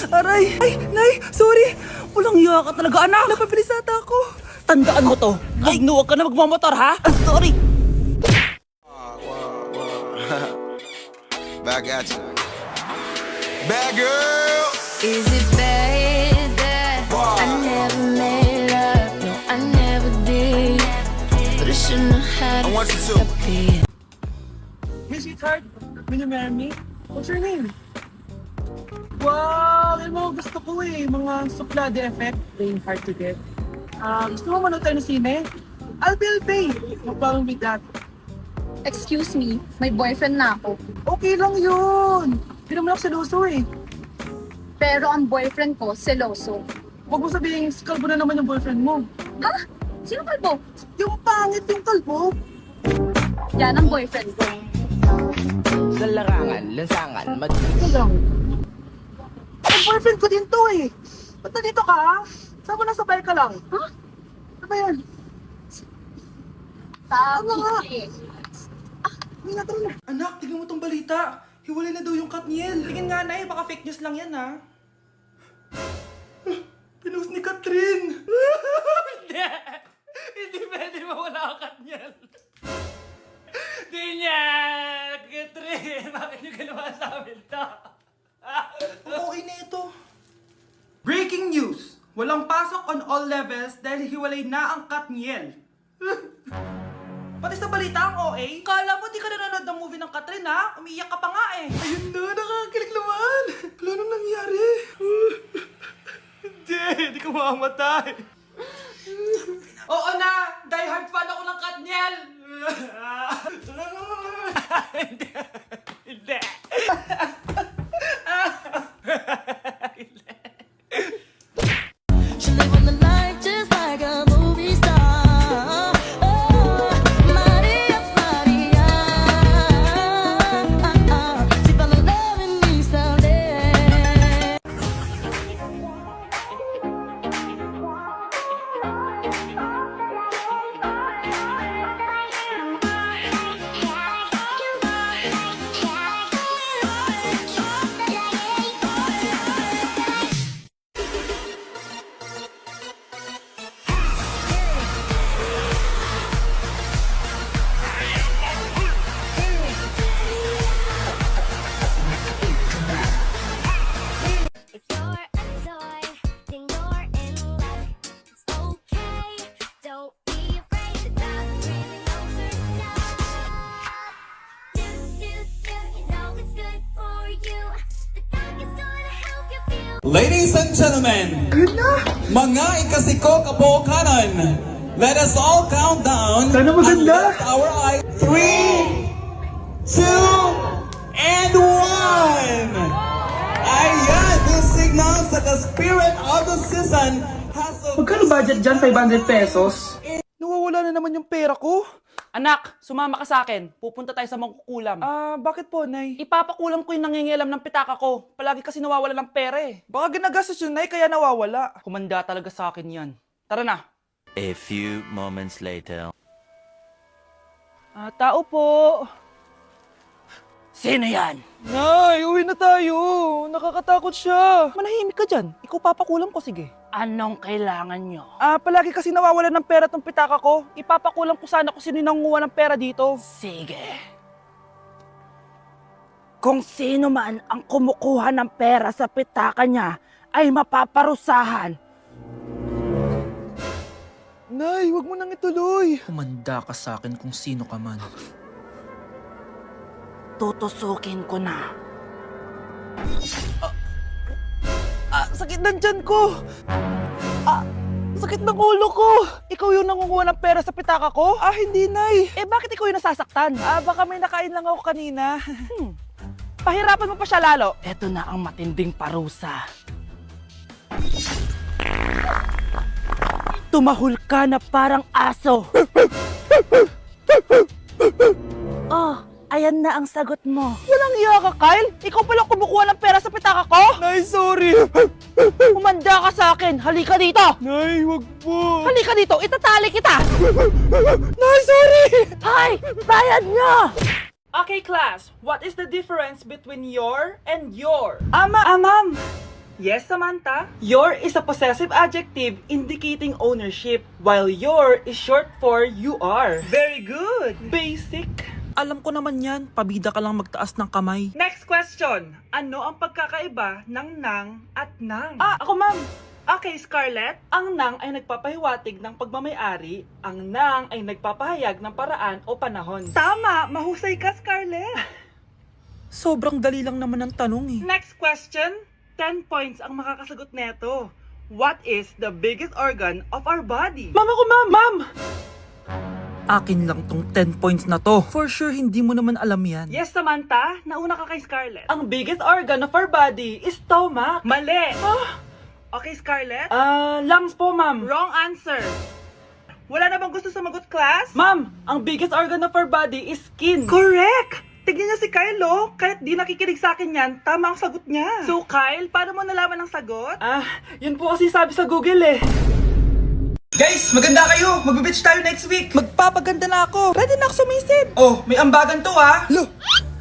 Aray! Ay, Nay! Sorry! Walang iya ka talaga, anak! Napabilis ata ako! Tandaan mo to! Ay, huwag ka na magmamotor, ha? Sorry! Back at you. Bad girl! Is it bad that I never made love? No, I never did. But I shouldn't have had I want you to. it. Hey, sweetheart, will you marry me? What's your name? Wow, yun mo gusto ko mga suplade effect, playing hard to get. Gusto mo manood tayo ng sine? I'll pay. No problem with that. Excuse me, may boyfriend na ako. Okay lang yun. Hindi naman ako seloso Pero ang boyfriend ko, seloso. Huwag mo sabihin, kalbo na naman yung boyfriend mo. Ha? Sino kalbo? Yung pangit yung kalbo. Yan ang boyfriend ko. Sa larangan, lansangan, Ito lang. Ang boyfriend ko din to Ba't nandito ka? Saan mo nasabay ka lang? Ha? Ano ba yan? Tama nga. Hindi na tara na. Anak, tignan mo tong balita! Hiwalay na daw yung Katniel! Tingin nga, Nay, baka fake news lang yan, ha? Pinost ni Catherine! Hindi! Hindi pwede mawala ang Katniel! Hindi niya! Catherine! Bakit niyo ginawa sa amin to? Okay na ito. Breaking news! Walang pasok on all levels dahil hiwalay na ang Katniel. Pati sa balita ang OA, kala mo di ka nanonood ng movie ng Catherine, ha? Umiiyak ka pa nga eh. Ayun na, nakakilig naman. Wala nang nangyari. Hindi ka mamamatay. Oo na, die hard fan ako ng Katniel. Hindi. Hindi. She live on the life just like a movie star. Oh, Maria, Maria. She fell in love with me someday. If you're a toy, then you're in luck. It's okay, don't be afraid. The dog really knows her stuff. Do, you know it's good for you. The dog is gonna help you feel. Ladies and gentlemen, mga ikasiko kabukanan, let us all count down Sana maganda. and lift our eyes. 3, 2, and 1! Ayan, this signals that the spirit of the season has Magkano budget dyan? 500 pesos? Nawawala na naman yung pera ko. Anak, sumama ka sa akin. Pupunta tayo sa mangkukulam. Bakit po, Nay? Ipapakulam ko yung nangingialam ng pitaka ko. Palagi kasi nawawala ng pera eh. Baka ginagastos yun, Nay, kaya nawawala. Kumanda talaga sa akin yan. Tara na. A few moments later. Tao po. Sino yan? Nay, uwi na tayo. Nakakatakot siya. Manahimik ka dyan. Ikaw papakulam ko, sige. Anong kailangan nyo? Palagi kasi nawawala ng pera tong pitaka ko. Ipapakulam ko sana kung sino nanguha ng pera dito. Sige. Kung sino man ang kumukuha ng pera sa pitaka niya, ay mapaparusahan. Nay, wag mo nang ituloy. Humanda ka sa akin kung sino ka man. Tutusukin ko na. Sakit ng tiyan ko! Sakit ng ulo ko! Ikaw yung nangunguha ng pera sa pitaka ko? Hindi, Nay. Bakit ikaw yung nasasaktan? Baka may nakain lang ako kanina. Pahirapan mo pa siya lalo. Eto na ang matinding parusa. Tumahol ka na parang aso. Ayan na ang sagot mo. Walang iya ka, Kyle. Ikaw pala kumukuha ng pera sa pitaka ko? Nay, sorry. Humanda ka sa akin. Halika dito. Nay, wag po. Halika dito. Itatali kita. Nay, sorry. Hay, bayad niya. Okay, class. What is the difference between your and your? Ma'am. Yes, Samantha? Your is a possessive adjective indicating ownership, while your is short for you are. Very good! Basic! Alam ko naman yan, pabida ka lang magtaas ng kamay. Next question. Ano ang pagkakaiba ng nang at nang? Ako ma'am! Okay, Scarlett. Ang nang ay nagpapahiwatig ng pagmamayari, ang nang ay nagpapahayag ng paraan o panahon. Tama! Mahusay ka, Scarlett! Sobrang dali lang naman ang tanong eh. Next question. 10 points ang makakasagot neto. What is the biggest organ of our body? Ma'am ako, ma'am! Ma'am! Akin lang tong 10 points na to. For sure, hindi mo naman alam yan. Yes, Samantha. Nauna ka kay Scarlett. Ang biggest organ of our body is stomach. Mali! Okay, Scarlett? Lungs po, ma'am. Wrong answer. Wala na bang gusto sumagot, class? Ma'am, ang biggest organ of our body is skin. Correct! Tignan niya si Kyle, oh. Kahit di nakikinig sa akin yan, tama ang sagot niya. So, Kyle, paano mo nalaman ang sagot? Yun po kasi sabi sa Google eh. Guys, maganda kayo. Magbe-beach tayo next week. Magpapaganda na ako. Ready na ako sumisid. Oh, may ambagan to ha. Lo,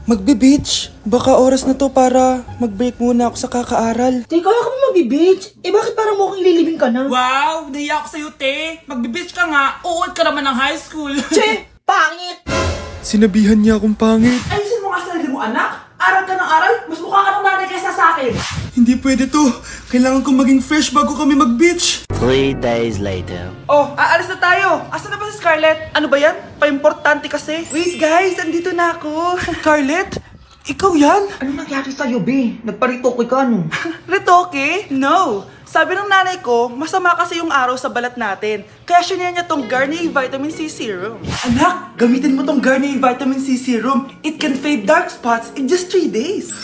magbe-beach. Baka oras na to para mag-break muna ako sa kakaaral. Teka, ka mo magbe-beach? Eh bakit parang mukhang ililibing ka na? Wow, nahiya ako sa'yo, te. Magbe-beach ka nga. Uod ka naman ng high school. Che, pangit! Sinabihan niya akong pangit. Ayusin mo nga sarili mo, anak. Aral ka ng aral. Mas mukha ka ng nanay kaysa sa akin. Hindi pwede to. Kailangan kong maging fresh bago kami mag-beach. 3 days later. Oh, aalis na tayo. Asan na ba si Scarlett? Ano ba yan? Pa-importante kasi. Wait guys, andito na ako. Scarlett? Ikaw yan? Ano nangyari sa'yo, be? Nagparitoke ka, no? Retoke? No. Sabi ng nanay ko, masama kasi yung araw sa balat natin. Kaya sinaya niya tong Garnier Vitamin C Serum. Anak, gamitin mo tong Garnier Vitamin C Serum. It can fade dark spots in just 3 days.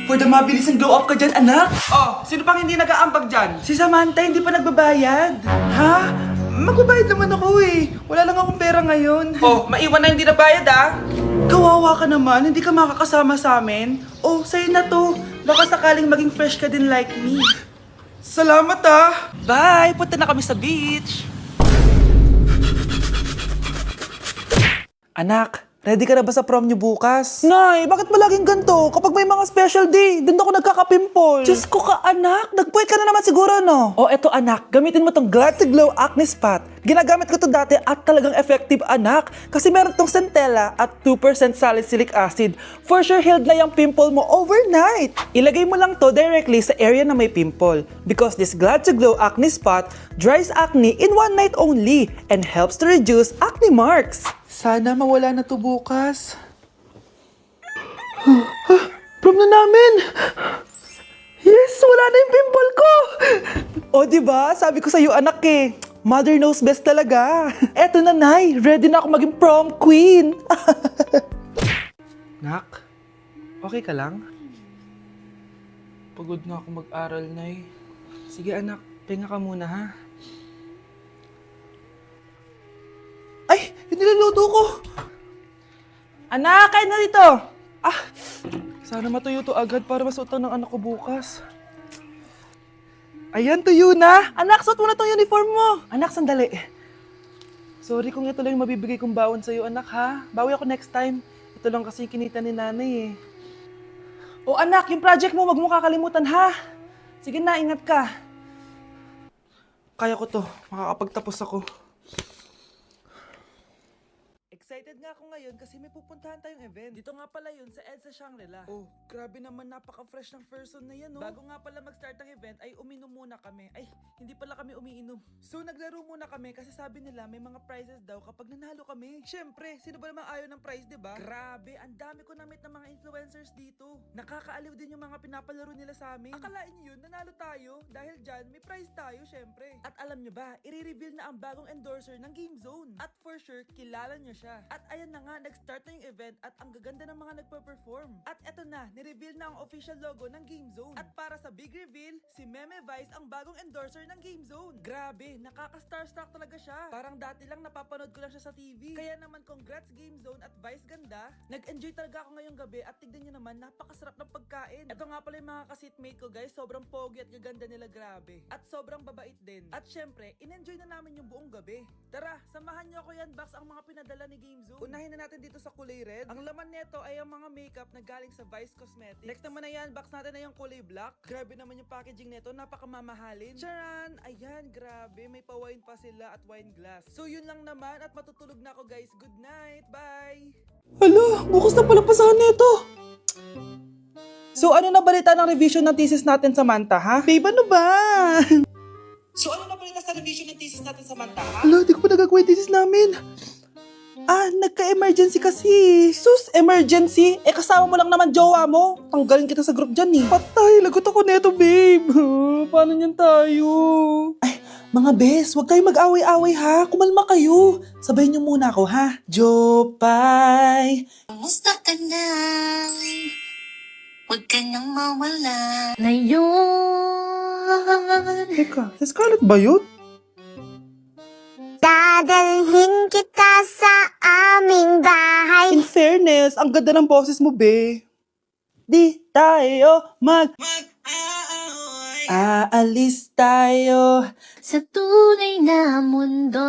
For the mabilis and glow up ka dyan, anak. Oh, sino pang hindi nag-aambag dyan? Si Samantha hindi pa nagbabayad. Ha? Magbabayad naman ako eh. Wala lang akong pera ngayon. Oh, maiwan na hindi nabayad ah. Kawawa ka naman, hindi ka makakasama sa amin. Oh, sa'yo na to. Baka sakaling maging fresh ka din like me. Salamat ah! Bye! Punta na kami sa beach! Anak, ready ka na ba sa prom niyo bukas? Nay, bakit ba laging ganito? Kapag may mga special day, doon ako nagkaka-pimple. Diyos ko ka, anak! Nagpuwit ka na naman siguro, no? Oh, eto anak, gamitin mo tong Glad to Glow Acne Spot. Ginagamit ko to dati at talagang effective, anak. Kasi meron tong centella at 2% salicylic acid. For sure, healed na yung pimple mo overnight. Ilagay mo lang to directly sa area na may pimple. Because this Glad to Glow Acne Spot dries acne in 1 night only and helps to reduce acne marks. Sana mawala na to bukas. Prom na namin! Yes, wala na yung pimple ko! O diba, sabi ko sa'yo anak eh. Mother knows best talaga. Eto na, Nay. Ready na ako maging prom queen. Nak, okay ka lang? Pagod na ako mag-aral, Nay. Sige anak, pahinga ka muna ha. Ay, yung niluluto ko. Anak, kain na dito. Sana matuyo to agad para masuotan ng anak ko bukas. Ayan, tuyo na! Anak, suot mo na tong uniform mo! Anak, sandali. Sorry kung ito lang yung mabibigay kong bawon sa'yo, anak, ha? Bawi ako next time. Ito lang kasi yung kinita ni nanay, eh. O anak, yung project mo, wag mo kakalimutan, ha? Sige na, ingat ka. Kaya ko to. Makakapagtapos ako. Excited nga ako ngayon kasi may pupuntahan tayong event. Dito nga pala yun sa EDSA Shangri-La. Oh, grabe naman, napaka-fresh ng person na yan, oh. Bago nga pala mag-start ang event ay uminom muna kami. Ay, hindi pala kami umiinom. So naglaro muna kami kasi sabi nila may mga prizes daw kapag nanalo kami. Syempre, sino ba namang ayaw ng prize, diba? Grabe, ang dami ko na-meet ng mga influencers dito. Nakakaaliw din yung mga pinapalaro nila sa amin. Akalain nyo yun, nanalo tayo. Dahil dyan, may prize tayo, syempre. At alam nyo ba, i-reveal na ang bagong endorser ng Game Zone. At for sure, kilala nyo siya. At ayan na nga, nag-start na yung event at ang gaganda ng mga nagpa-perform. At eto na, nireveal na ang official logo ng Game Zone. At para sa big reveal, si Meme Vice ang bagong endorser ng Game Zone. Grabe, nakaka-starstruck talaga siya. Parang dati lang napapanood ko lang siya sa TV. Kaya naman congrats Game Zone at Vice ganda. Nag-enjoy talaga ako ngayong gabi at tignan nyo naman, napakasarap ng pagkain. Eto nga pala yung mga ka-seatmate ko guys, sobrang pogi at gaganda nila, grabe. At sobrang babait din. At syempre, in-enjoy na namin yung buong gabi. Tara, samahan niyo ako yan, Bax, ang mga pinadala ni Game Zoom. Unahin na natin dito sa kulay red. Ang laman nito ay ang mga makeup na galing sa Vice Cosmetics. Next naman na yan, Bax natin na yung kulay black. Grabe naman yung packaging nito, napakamamahalin. Charan! Ayan, grabe, may pa-wine pa sila at wine glass. So yun lang naman at matutulog na ako guys. Good night, bye! Hala, bukas na pala pasahan nito. So ano na balita ng revision ng thesis natin, Samantha, ha? Babe, ano ba? So ano na balita sa revision ng thesis natin, Samantha, ha? Hala, di ko pa nagagawa yung thesis namin. Nagka-emergency kasi. Sus, emergency? Kasama mo lang naman jowa mo. Tanggalin kita sa group dyan eh. Patay, lagot ako neto, babe. Paano niyan tayo? Ay, mga bes, huwag kayong mag-away-away ha. Kumalma kayo. Sabayin niyo muna ako ha. Jopay. Kumusta ka na? Huwag ka nang mawala. Ngayon, Teka, si Scarlett ba yun? Dadalhin kita sa aming bahay. In fairness, ang ganda ng boses mo, be. Di tayo aalis tayo. sa tunay na mundo.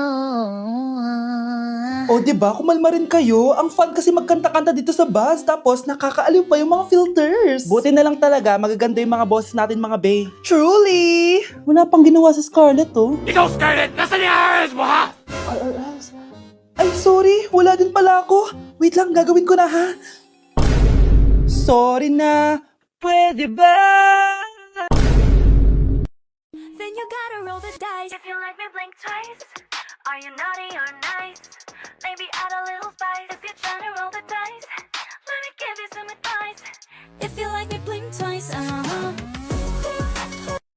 O, diba? Kumalma rin kayo. Ang fun kasi magkanta-kanta dito sa bus. Tapos, nakakaaliw pa yung mga filters. Buti na lang talaga, magaganda yung mga boses natin, mga bae. Truly! Wala pang ginawa sa Scarlett, oh. Ikaw, Scarlett! Nasaan yung RS mo, ha? Ay, sorry. Wala din pala ako. Wait lang, gagawin ko na, ha? Sorry na. Pwede ba? Then you gotta roll the dice. If you like me, blink twice. Are you naughty or nice? Maybe add a little spice. If you're trying to roll the dice, let me give you some advice. If you like me, blink twice.